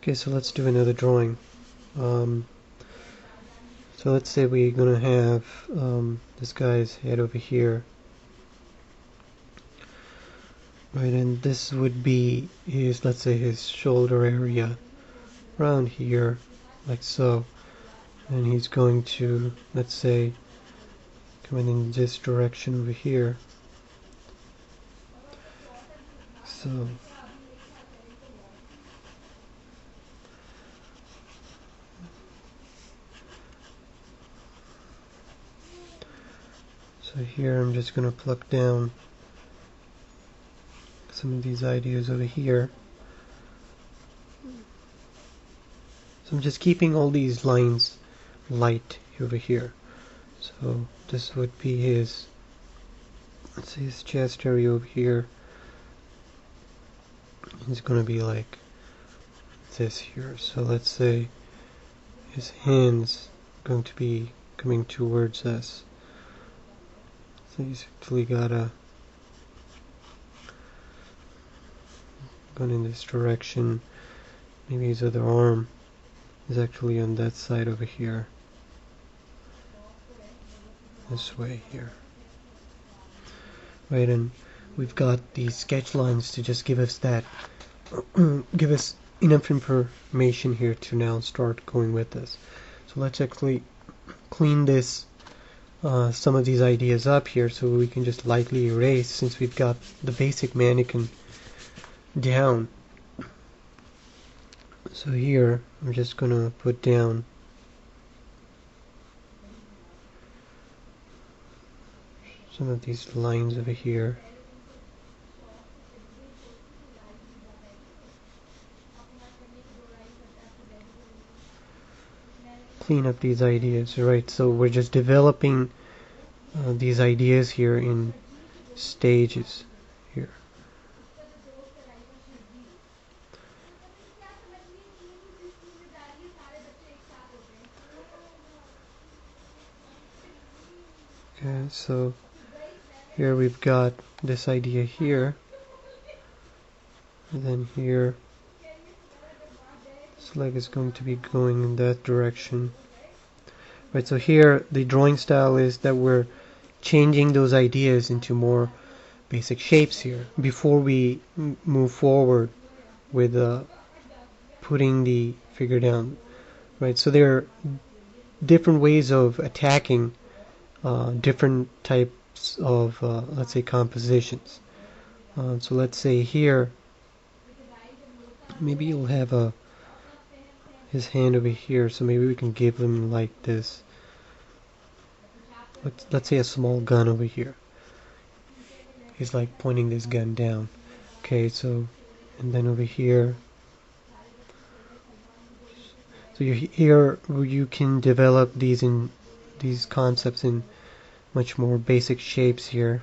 Okay, so let's do another drawing. So let's say we're gonna have this guy's head over here, right? And this would be his, let's say, his shoulder area around here, like so. And he's going to, let's say, come in this direction over here. So here I'm just gonna pluck down some of these ideas over here. So I'm just keeping all these lines light over here. So this would be his, let's say, his chest area over here. It's gonna be like this here. So let's say his hands going to be coming towards us. So he's actually gotta go in this direction. Maybe his other arm is actually on that side over here. This way here. Right, and we've got these sketch lines to just give us that give us enough information here to now start going with this. So let's actually clean this some of these ideas up here so we can just lightly erase, since we've got the basic mannequin down. So here I'm just gonna put down some of these lines over here. Clean up these ideas, right? So we're just developing these ideas here in stages here. Okay, so here we've got this idea here, and then here this leg is going to be going in that direction. Right, so here the drawing style is that we're changing those ideas into more basic shapes here before we move forward with putting the figure down. Right, so there are different ways of attacking different types of, let's say, compositions. So let's say here, maybe you'll have his hand over here, so maybe we can give him like this. Let's say a small gun over here. He's like pointing this gun down. Okay, so, and then over here, so here you can develop these concepts in much more basic shapes here,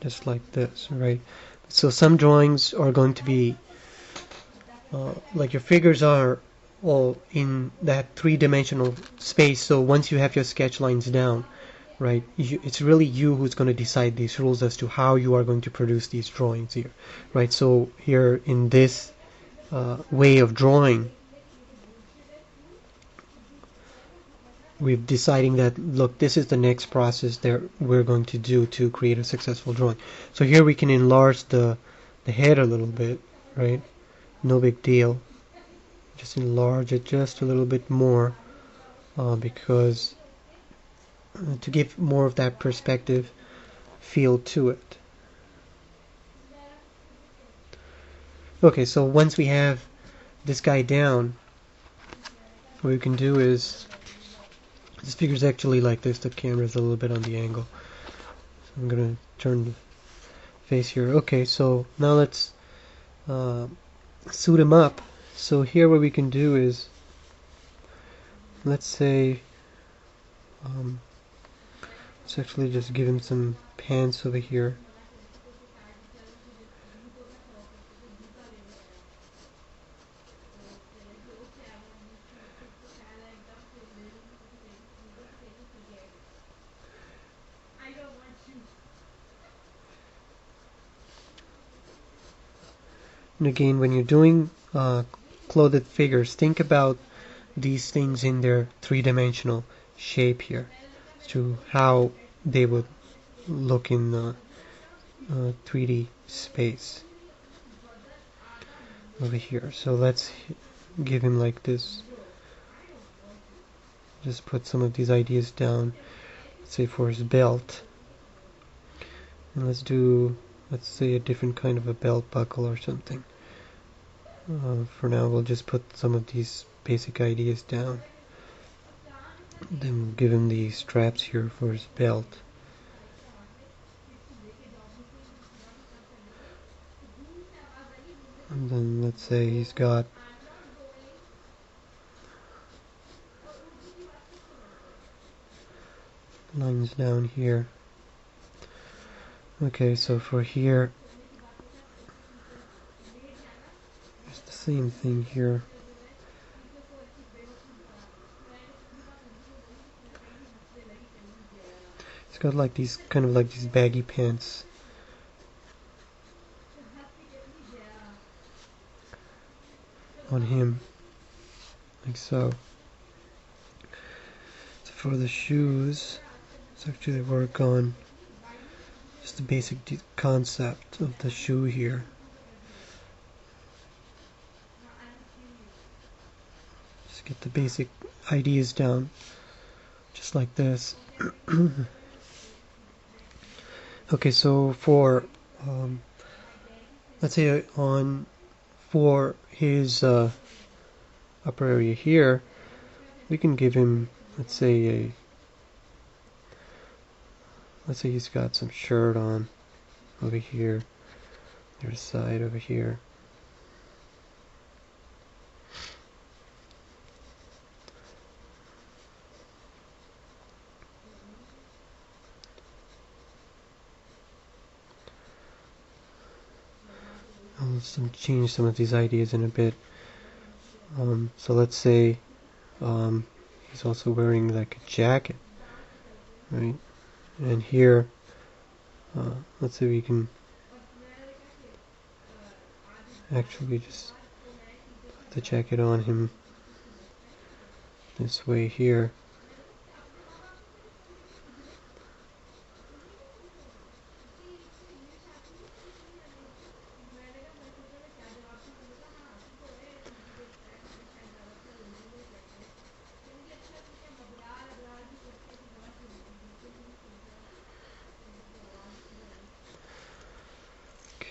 just like this, right? So some drawings are going to be like your figures are all in that three-dimensional space. So once you have your sketch lines down, right, it's really you who's going to decide these rules as to how you are going to produce these drawings here, right? So here in this way of drawing, we're deciding that, look, this is the next process that we're going to do to create a successful drawing. So here we can enlarge the head a little bit, right? No big deal. Just enlarge it just a little bit more because to give more of that perspective feel to it. Okay, so once we have this guy down, what we can do is, this figure's actually like this, the camera's a little bit on the angle. So I'm gonna turn the face here. Okay, so now let's suit him up. So here what we can do is, let's say, let's actually just give him some pants over here. And again, when you're doing clothed figures, think about these things in their three-dimensional shape here, to how they would look in 3D space over here. So let's give him like this. Just put some of these ideas down. Let's say for his belt, and let's say a different kind of a belt buckle or something. For now, we'll just put some of these basic ideas down. Then we'll give him the straps here for his belt. And then let's say he's got lines down here. Okay, so for here, it's the same thing here. It's got like these kind of like these baggy pants on him, like so. So for the shoes, let's actually work on just the basic concept of the shoe here. Just get the basic ideas down, just like this. Okay, so for let's say for his upper area here, we can give him, let's say he's got some shirt on over here. There's a side over here. I'll change some of these ideas in a bit. So let's say he's also wearing like a jacket, right? And here, let's say we can actually just put the jacket on him this way here.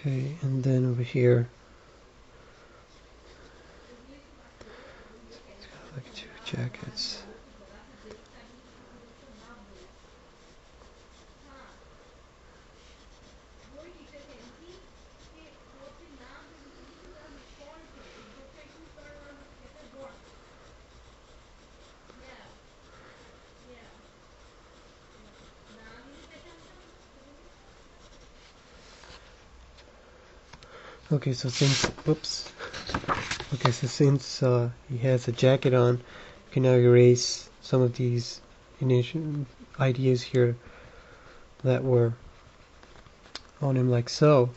Okay, and then over here, it's got like two jackets. Okay, so since, whoops. Okay, so since he has a jacket on, you can now erase some of these initial ideas here that were on him, like so.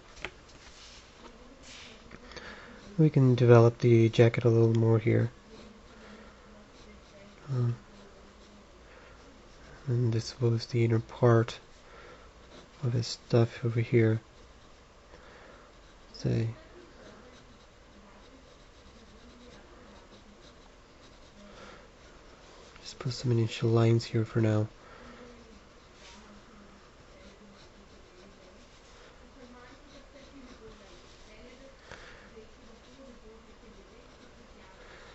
We can develop the jacket a little more here. And this was the inner part of his stuff over here. Say, just put some initial lines here for now.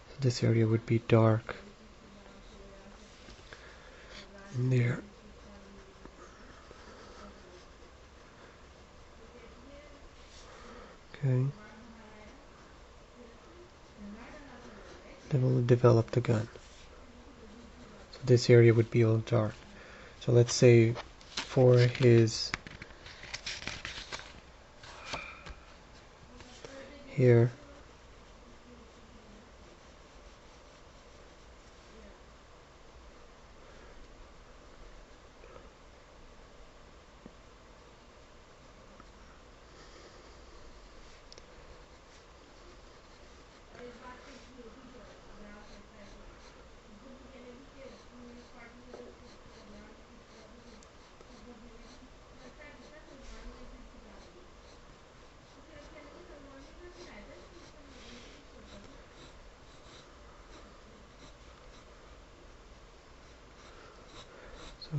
So this area would be dark. And there. Okay. Then we'll develop the gun. So this area would be all dark. So let's say for his here, So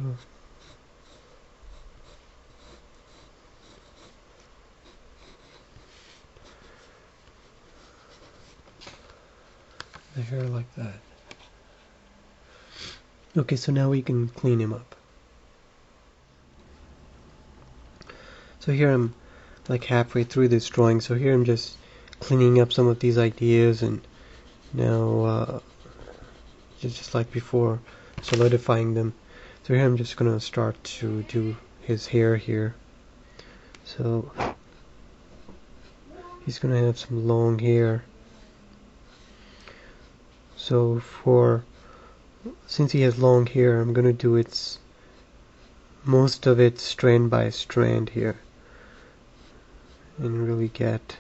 the hair like that. Okay, so now we can clean him up. So here I'm like halfway through this drawing, so here I'm just cleaning up some of these ideas, and now just like before, solidifying them. So here I'm just gonna start to do his hair here. So he's gonna have some long hair. So since he has long hair, I'm gonna do most of it strand by strand here, and really get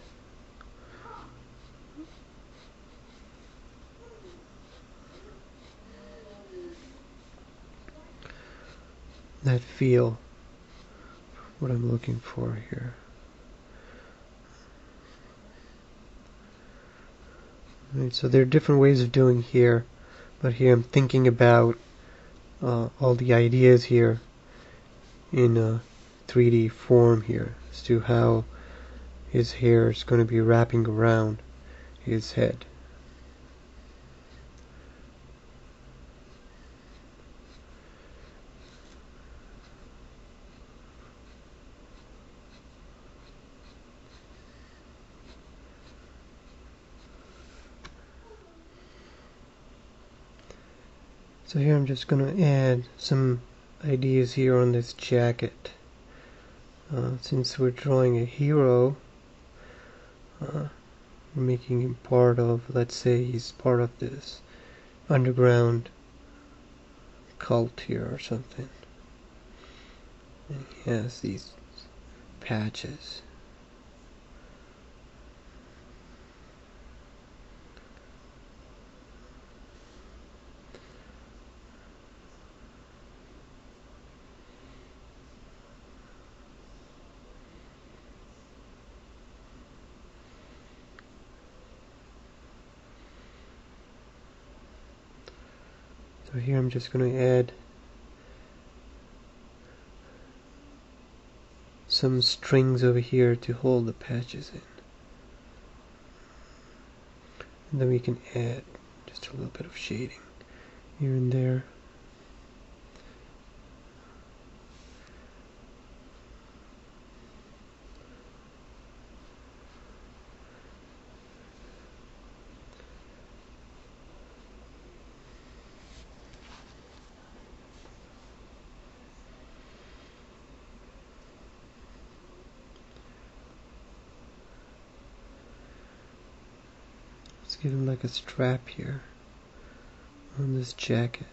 that feel, what I'm looking for here. Right, so there are different ways of doing here, but here I'm thinking about all the ideas here in a 3D form here as to how his hair is going to be wrapping around his head. So here I'm just going to add some ideas here on this jacket. Since we're drawing a hero, we're making him part of, let's say he's part of this underground cult here or something. And he has these patches. So here I'm just going to add some strings over here to hold the patches in. And then we can add just a little bit of shading here and there. Let's give him like a strap here on this jacket.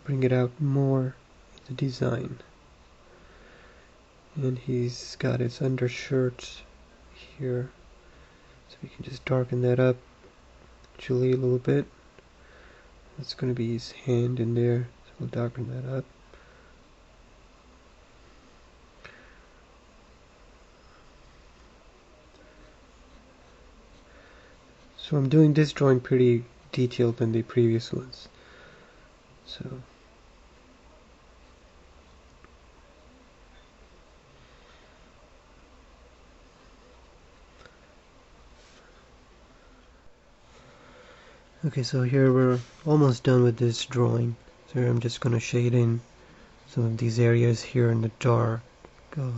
Bring it out more in the design. And he's got his undershirt here, so we can just darken that up actually a little bit. That's going to be his hand in there, so we'll darken that up. So I'm doing this drawing pretty detailed than the previous ones. So okay, so here we're almost done with this drawing. So here I'm just going to shade in some of these areas here in the dark where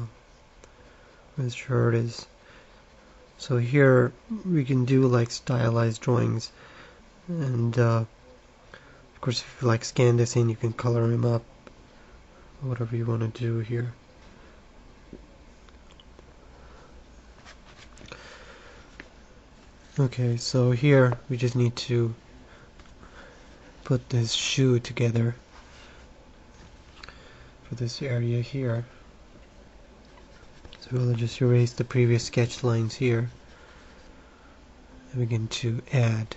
the shirt is. So here we can do like stylized drawings, and of course if you like scan this in, you can color him up, whatever you want to do here. Okay, so here we just need to put this shoe together for this area here. So we'll just erase the previous sketch lines here and begin to add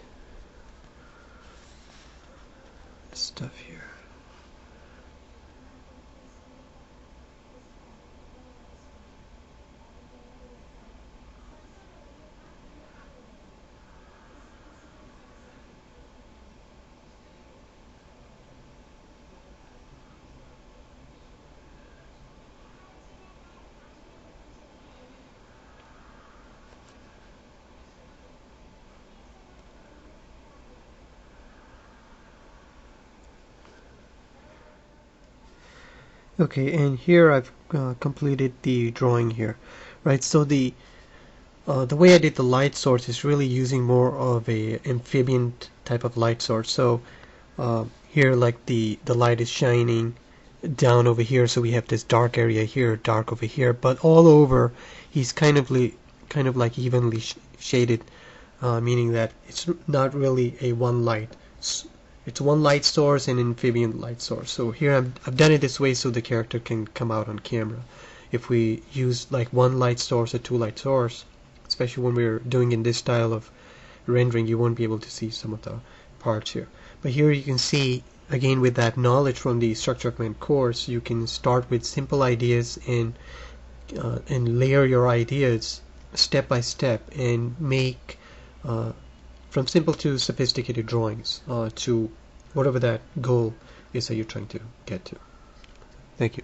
stuff here. Okay, and here I've completed the drawing here, right? So the way I did the light source is really using more of a amphibian type of light source. So here, like the light is shining down over here, so we have this dark area here, dark over here, but all over he's kind of like evenly shaded, meaning that it's not really a one light. It's one light source and amphibian light source. So here I've done it this way so the character can come out on camera. If we use like one light source or two light source, especially when we're doing in this style of rendering, you won't be able to see some of the parts here. But here you can see, again, with that knowledge from the Structure of Command course, you can start with simple ideas and layer your ideas step by step and make from simple to sophisticated drawings to whatever that goal is that you're trying to get to. Thank you.